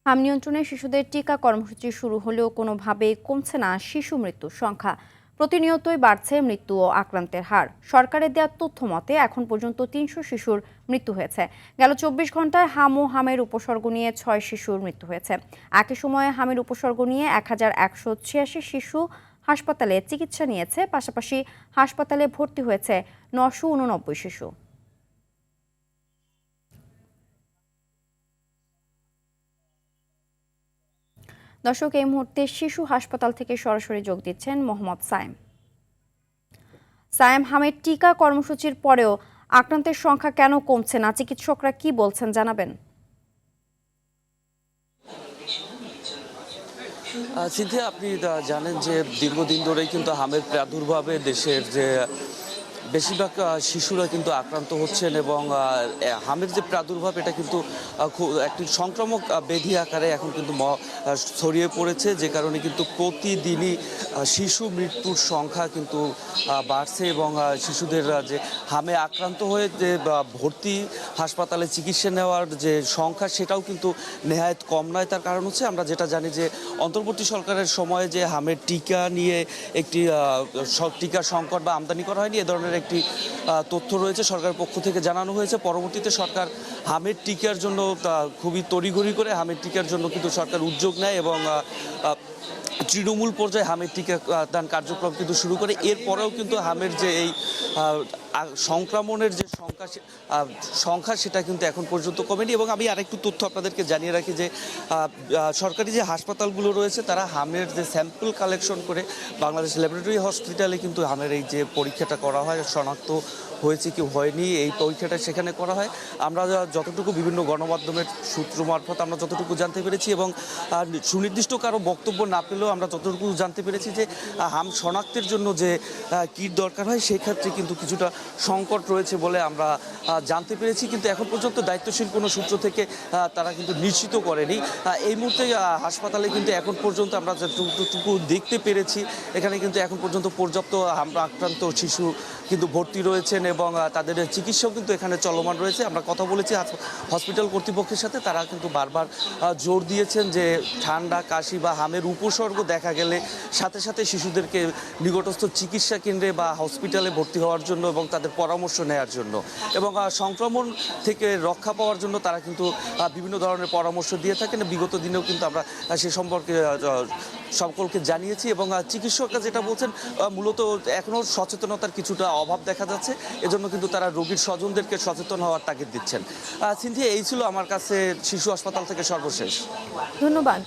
হাম নিয়ন্ত্রণে শিশুদের টিকা কর্মসূচি শুরু হলেও কোনোভাবেই কমছে না শিশু মৃত্যুর সংখ্যা। প্রতিনিয়তই বাড়ছে মৃত্যু ও আক্রান্তের হার। সরকারের দেওয়া তথ্য মতে এখন পর্যন্ত ৩০০ শিশুর মৃত্যু হয়েছে। গেল ২৪ ঘন্টায় হাম ও হামের উপসর্গ নিয়ে ৬ শিশুর মৃত্যু হয়েছে। একই সময়ে হামের উপসর্গ নিয়ে ১১৮৬ শিশু হাসপাতালে চিকিৎসা নিয়েছে। পাশাপাশি হাসপাতালে ভর্তি হয়েছে ৯৮৯ শিশু। দর্শক, এই মুহূর্তে শিশু হাসপাতাল থেকে সরাসরি যোগ দিচ্ছেন মোহাম্মদ সায়েম। সায়েম, হামের টিকা কর্মসূচির পরেও আক্রান্তের সংখ্যা কেন কমছে না, চিকিৎসকরা কি বলছেন জানাবেন? সিনথিয়া, আপনি জানেন যে দীর্ঘদিন ধরেই কিন্তু হামের প্রাদুর্ভাবে দেশের যে বেশিরভাগ শিশুরা কিন্তু আক্রান্ত হচ্ছেন এবং হামের যে প্রাদুর্ভাব এটা কিন্তু একটি সংক্রামক ব্যাধি আকারে এখন কিন্তু ছড়িয়ে পড়েছে, যে কারণে কিন্তু প্রতিদিনই শিশু মৃত্যুর সংখ্যা কিন্তু বাড়ছে এবং শিশুদের যে হামে আক্রান্ত হয়ে যে ভর্তি হাসপাতালে চিকিৎসা নেওয়ার যে সংখ্যা সেটাও কিন্তু নেহায়েত কম নয়। তার কারণ হচ্ছে আমরা যেটা জানি যে অন্তর্বর্তী সরকারের সময়ে যে হামের টিকা নিয়ে একটি টিকা সংকট বা আমদানি করা হয়নি, এ ধরনের একটি তথ্য রয়েছে, সরকারের পক্ষ থেকে জানানো হয়েছে। পরবর্তীতে সরকার হামের টিকার জন্য খুবই তড়িঘড়ি করে হামের টিকার জন্য কিন্তু সরকার উদ্যোগ নেয় এবং তৃণমূল পর্যায়ে হামের টিকা দান কার্যক্রম কিন্তু শুরু করে। এরপরেও কিন্তু হামের যে এই সংক্রমণের যে সংখ্যা সেটা কিন্তু এখন পর্যন্ত কমেনি। এবং আমি আরেকটু তথ্য আপনাদেরকে জানিয়ে রাখি যে সরকারি যে হাসপাতালগুলো রয়েছে তারা হামের যে স্যাম্পল কালেকশন করে বাংলাদেশ ল্যাবরেটরি হসপিটালে কিন্তু হামের এই যে পরীক্ষাটা করা হয়, শনাক্ত হয়েছে কি হয়নি এই পরীক্ষাটা সেখানে করা হয়। আমরা যতটুকু বিভিন্ন গণমাধ্যমের সূত্র মারফত আমরা যতটুকু জানতে পেরেছি এবং সুনির্দিষ্ট কারো বক্তব্য না পেলেও আমরা যতটুকু জানতে পেরেছি যে হাম শনাক্তের জন্য যে কিট দরকার হয় সেক্ষেত্রে কিন্তু কিছুটা সংকট রয়েছে বলে আমরা জানতে পেরেছি। কিন্তু এখন পর্যন্ত দায়িত্বশীল কোনো সূত্র থেকে তারা কিন্তু নিশ্চিত করেনি। এই মুহূর্তে হাসপাতালে কিন্তু এখন পর্যন্ত আমরা যতটুকু দেখতে পেরেছি এখানে কিন্তু এখন পর্যন্ত পর্যাপ্ত হামলা আক্রান্ত শিশু কিন্তু ভর্তি রয়েছেন এবং তাদের চিকিৎসাও কিন্তু এখানে চলমান রয়েছে। আমরা কথা বলেছি হসপিটাল কর্তৃপক্ষের সাথে, তারা কিন্তু বারবার জোর দিয়েছেন যে ঠান্ডা, কাশি বা হামের উপসর্গ দেখা গেলে সাথে সাথে শিশুদেরকে নিকটস্থ চিকিৎসা কেন্দ্রে বা হসপিটালে ভর্তি হওয়ার জন্য এবং তাদের পরামর্শ নেওয়ার জন্য এবং সংক্রমণ থেকে রক্ষা পাওয়ার জন্য তারা কিন্তু বিভিন্ন ধরনের পরামর্শ দিয়ে থাকেন। বিগত দিনেও কিন্তু আমরা সে সম্পর্কে সকলকে জানিয়েছি এবং চিকিৎসকরা যেটা বলছেন মূলত এখনও সচেতনতার কিছুটা অভাব দেখা যাচ্ছে, এজন্য কিন্তু তারা রোগীর স্বজনদেরকে সচেতন হওয়ার তাগিদ দিচ্ছেন। সিনথিয়া, এই ছিল আমার কাছে শিশু হাসপাতাল থেকে সর্বশেষ। ধন্যবাদ।